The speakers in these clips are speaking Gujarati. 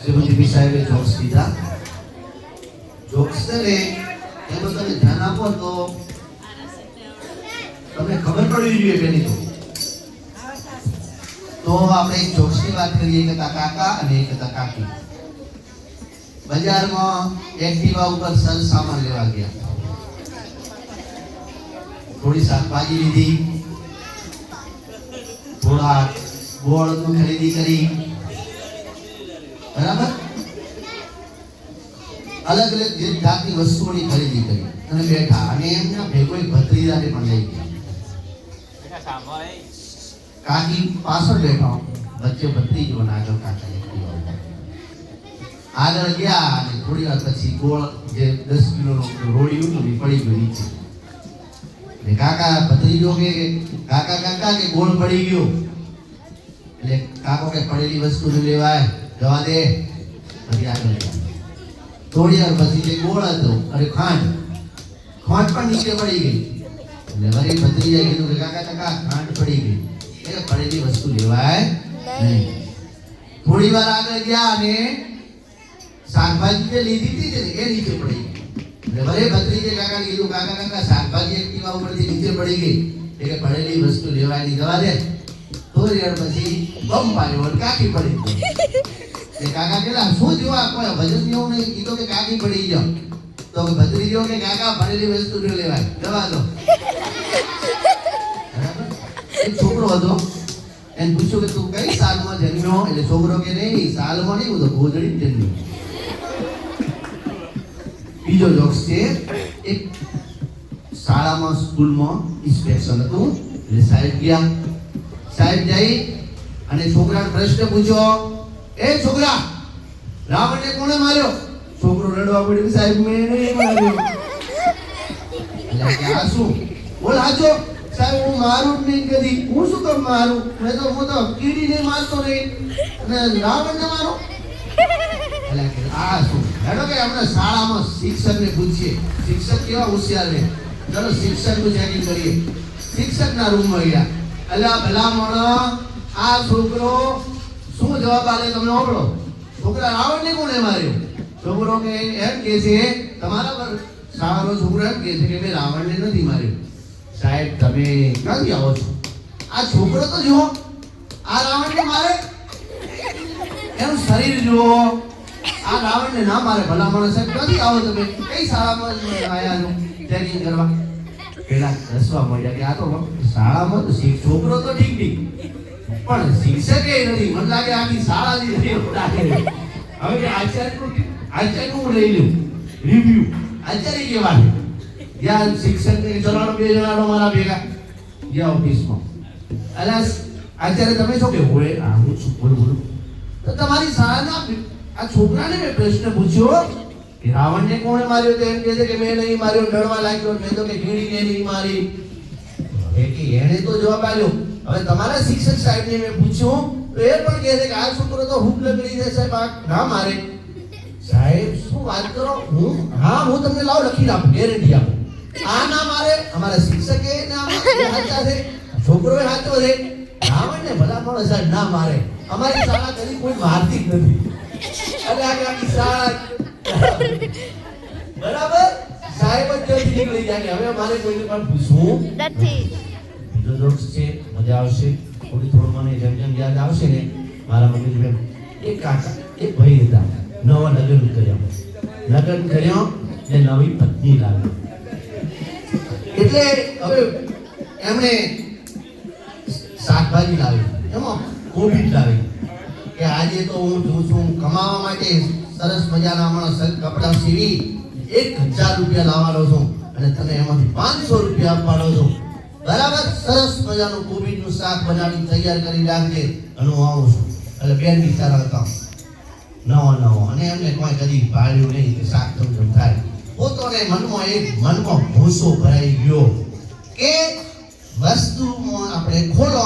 શિવજી સાહેબે જોક્સ કીધા. જોક્સ ને એમાં તમે ધ્યાન આપો તો તમને ખબર પડવી જોઈએ પેલી તો આપણે એક જોક્સની વાત કરીએ. એક હતા કાકા અને એક હતા કાકી. બજારમાં એક્ટિવા ઉપર સર સામાન લેવા ગયા. થોડી શાકભાજી લીધી, થોડા ગોળનું ખરીદી કરી, બરાબર, અલગ અલગ જાતની વસ્તુઓની ખરીદી કરી અને બેઠા. અને એમના ભેગો એક ભત્રીજાને પણ લઈ ગયા. કાકી પાછળ બેઠા, વચ્ચે ભત્રીજો અને આગળ કાકા એક્ટિવા ઉપર. આગળ ગયા અને થોડી વાર પછી ગોળ જે 10 કિલોનું રોડિયું હતું એ પડી ગયું નીચે. કાકા ભત્રીજો કે કાકા કે ગોળ પડી ગયો. એટલે કાકો કે પડેલી વસ્તુ ને લેવાય, જવા દે. પછી આગળ ગયા. થોડી વાર પછી જે ગોળ હતો અને ખાંડ પણ નીચે પડી ગઈ. એટલે વળી ભત્રીજાએ કીધું કે કાકા ખાંડ પડી ગઈ, એટલે પડેલી વસ્તુ લેવાય નહીં. થોડી વાર આગળ ગયા અને શાકભાજી જે લીધી હતી ને એ નીચે પડી ગઈ. એટલે વળી ભત્રીજાએ કાકા કીધું કાકા શાકભાજી એક્ટિવા ઉપરથી નીચે પડી ગઈ, એટલે પડેલી વસ્તુ લેવાય નહીં, જવા દે. થોડી વાર પછી બમ પાડ્યો અને કાકી પડી ગઈ. કાકા કેલા શું જોવા કોઈ ભજન જેવું નહીં કીધું કે કાકી પડી જાવ. તો ભત્રીજો કે કાકા ભરેલી વસ્તુ ન લેવાય, જવા દો. એક છોકરો હતો, એને પૂછ્યું કે તું કઈ સાલમાં જન્મ્યો? એટલે છોકરો કે નહીં, સાલમાં નહીં, હું તો ગોદડી જન્મ્યો. બીજો જોક્સ છે. એક શાળામાં સ્કૂલમાં ઇન્સ્પેક્શન હતું. એટલે સાહેબ ગયા. સાહેબ જઈ અને છોકરાને પ્રશ્ન પૂછ્યો, એ છોકરા, રાવણને કોણે માર્યો? છોકરો રડવા પડ્યો, સાહેબ મેં નહીં માર્યો. એટલે આ શું? બોલ હાચો. સાહેબ હું મારું જ નહીં કદી. હું શું કામ મારું? હું તો કીડીને મારતો નહીં અને રાવણને મારો. એટલે આ શું? હેડો કે આપણે શાળામાં શિક્ષકને પૂછીએ. શિક્ષક કેવા હોશિયાર છે. ચલો શિક્ષકનું ચેકિંગ કરીએ. શિક્ષકના રૂમમાં ગયા. એટલે ભલામણ આ છોકરો શું જવાબ આલે તમને સાંભળો. છોકરા રાવણને કોણે માર્યો? છોકરો કે એમ કે છે તમારા પર સારો છોકરો એમ કે છે કે મેં રાવણને નથી માર્યો. સાહેબ તમે ક્યાંથી આવો છો? આ છોકરો તો જુઓ, આ રાવણને મારે, એનું શરીર જુઓ, આ રાવણને ના મારે. ભલામણ સાહેબ ક્યાંથી આવો તમે? કઈ શાળામાં આવ્યા છો ચેકિંગ કરવા? પેલા હસવા મળ્યા કે આ તો શાળામાં તો છોકરો તો ઠીક પણ શિક્ષકે નથી. મને લાગે આખી શાળા જ હવે આચાર્યનું હું લઈ લઉં રિવ્યુ. આચાર્ય કેવા છે? જ્યાં શિક્ષક ચલાડો, 2 જણાનો મારા ભેગા ગયા ઓફિસમાં. એટલે આચાર્ય તમે છો કે હોય? હું છું, બોલું. તો તમારી શાળાના આ છોકરાને મેં પ્રશ્ન પૂછ્યો કે રાવણને કોણે માર્યો? તો એમ કહે છે કે મેં નહીં માર્યો, ડરવા લાગ્યો. મેં તો કે કીડીને નહીં મારી. હવે કે એને તો જવાબ આપ્યો. હવે તમારા શિક્ષક સાહેબને મેં પૂછ્યું તો એ પણ કહે છે કે આ છોકરો તો હુક લગડી જાય સાહેબ, આ ના મારે. સાહેબ શું વાત કરો? હું તમને લાવ લખી આપું, ગેરંટી આપું. આ ના મારે. અમારા શિક્ષકે સાચા છે, છોકરો સાચો છે. રાવણને ભલામણ સાહેબ ના મારે. અમારી શાળા કદી કોઈ મારતી જ નથી. એટલે આખી શાળા બરાબર સાહેબ જ નીકળી જાય. હવે મારે કોઈને પણ પૂછવું નથી. બીજો જોક્સ છે, મજા આવશે. થોડું મને જેમ યાદ આવશે ને મારા મમ્મી એક કાકા એક ભાઈ હતા. નવા લગ્ન કર્યા ને નવી પત્ની લાવી. એટલે હવે એમણે શાકભાજી લાવી, એમાં કોબીજ લાવી કે આજે તો હું જોઉં છું કમાવા માટે સરસ મજાના માણસ કપડાં સીવી 1000 રૂપિયા લાવવાનો છું અને તને એમાંથી 500 રૂપિયા આપવાનો છું. બરાબર, સરસ મજાનું કોબીજનું શાક બનાવી તૈયાર કરી રાખજે અને હું આવું છું. એટલે બેન બિચારા હતા નવો અને એમને કોઈ કદી ભાળ્યું નહીં કે શાક સમજમ થાય. પોતાને મનમાં ભૂસો ભરાઈ ગયો કે વસ્તુમાં આપણે ખોલો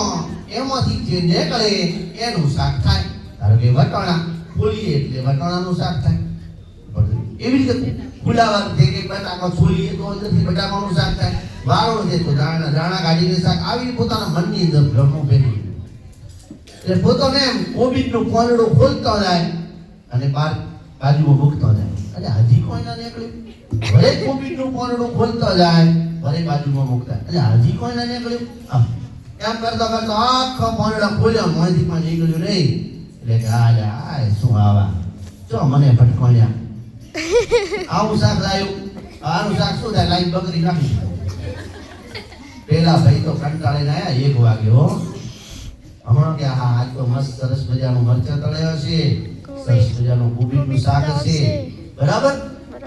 એમાંથી જે નીકળે એનું શાક થાય. ધારો કે વટાણા ખોલીએ એટલે વટાણાનું શાક થાય. એવી રીતે ફુલાવર જે કે બટાકા છોલીએ તો અંદરથી બટાકાનું શાક થાય. વાળો છે તો દાણા કાઢીને શાક. આવી પોતાના મનની અંદર ભ્રમો ફેરવી એટલે પોતાને એમ કોબીજનું કોરડું ખોલતો જાય અને બાજુમાં મૂકતો જાય. એટલે હજી કોઈ ના નીકળ્યું. ભલે કોબીજનું પોરડું ખોલતો જાય, ભલે બાજુમાં મૂકતા, એટલે હજી કોઈ ના નીકળ્યું. એમ કરતા કરતા આખો પોરડો ખોલ્યો, મોંથી પણ નીકળ્યું નહીં. એટલે કે આ શું આવા જો મને ભટકોણ્યા. આવું શાક લાવ્યું, આનું શાક શું થાય, લાવી બકરી નાખી. પેલા ભાઈ તો કંટાળીને આયા 1 વાગ્યો. હમણાં કે હા આજ તો મસ્ત સરસ મજાનું મરચાં તળ્યા છે, સરસ મજાનું કોબીજનું શાક છે, બરાબર,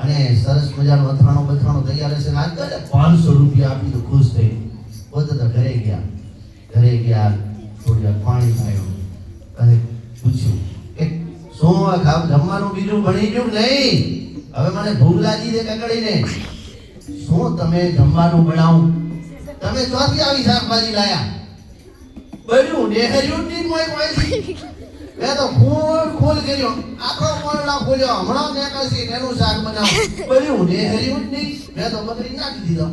અને સરસ મજાનું અથાણું બથાણું તૈયાર છે. આજ તો 500 રૂપિયા આપી તો ખુશ થઈ. પોતે તો ઘરે ગયા થોડી વાર પાણી પાયું અને પૂછ્યું કે શું જમવાનું બીજું બની ગયું નહીં? હવે મને ભૂખ લાગી છે કકડીને. શું તમે જમવાનું બનાવું? તમે ચોથી આવી શાકભાજી લાયા? બન્યું નેહર્યું જ નહીં કોઈ. મેં તો ખોલ કર્યો, આખો મોરલા ખોલ્યો, હમણાં નીકળશે એનું શાક બનાવું. બન્યું નેહર્યું જ નહીં. મેં તો બકરી નાખી દીધો.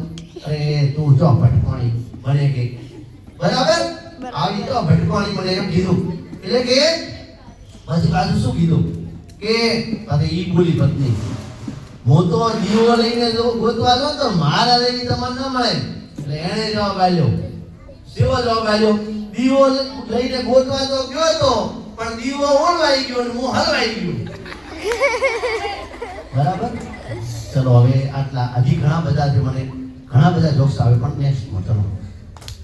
અરે તું જો ભટકોણી મને કે બરાબર આવી તો ભટકોણી મને એમ કીધું. એટલે કે પછી બાજુ શું કીધું કે ઈ બોલી પત્ની, હું તો દીવો લઈને જો ગોતવા જો તો મારા લઈને તમને ન મળે. એટલે એને જવાબ આલ્યો. સેવો જવાબ આલ્યો? દીવો લઈને ગોતવા તો ગયો તો, પણ દીવો ઓળવાઈ ગયો ને હું હલવાઈ ગયો. બરાબર. ચલો હવે આટલા, હજી ઘણા બધા છે, મને ઘણા બધા જોક્સ આવે પણ નેક્સ્ટમાં. ચલો.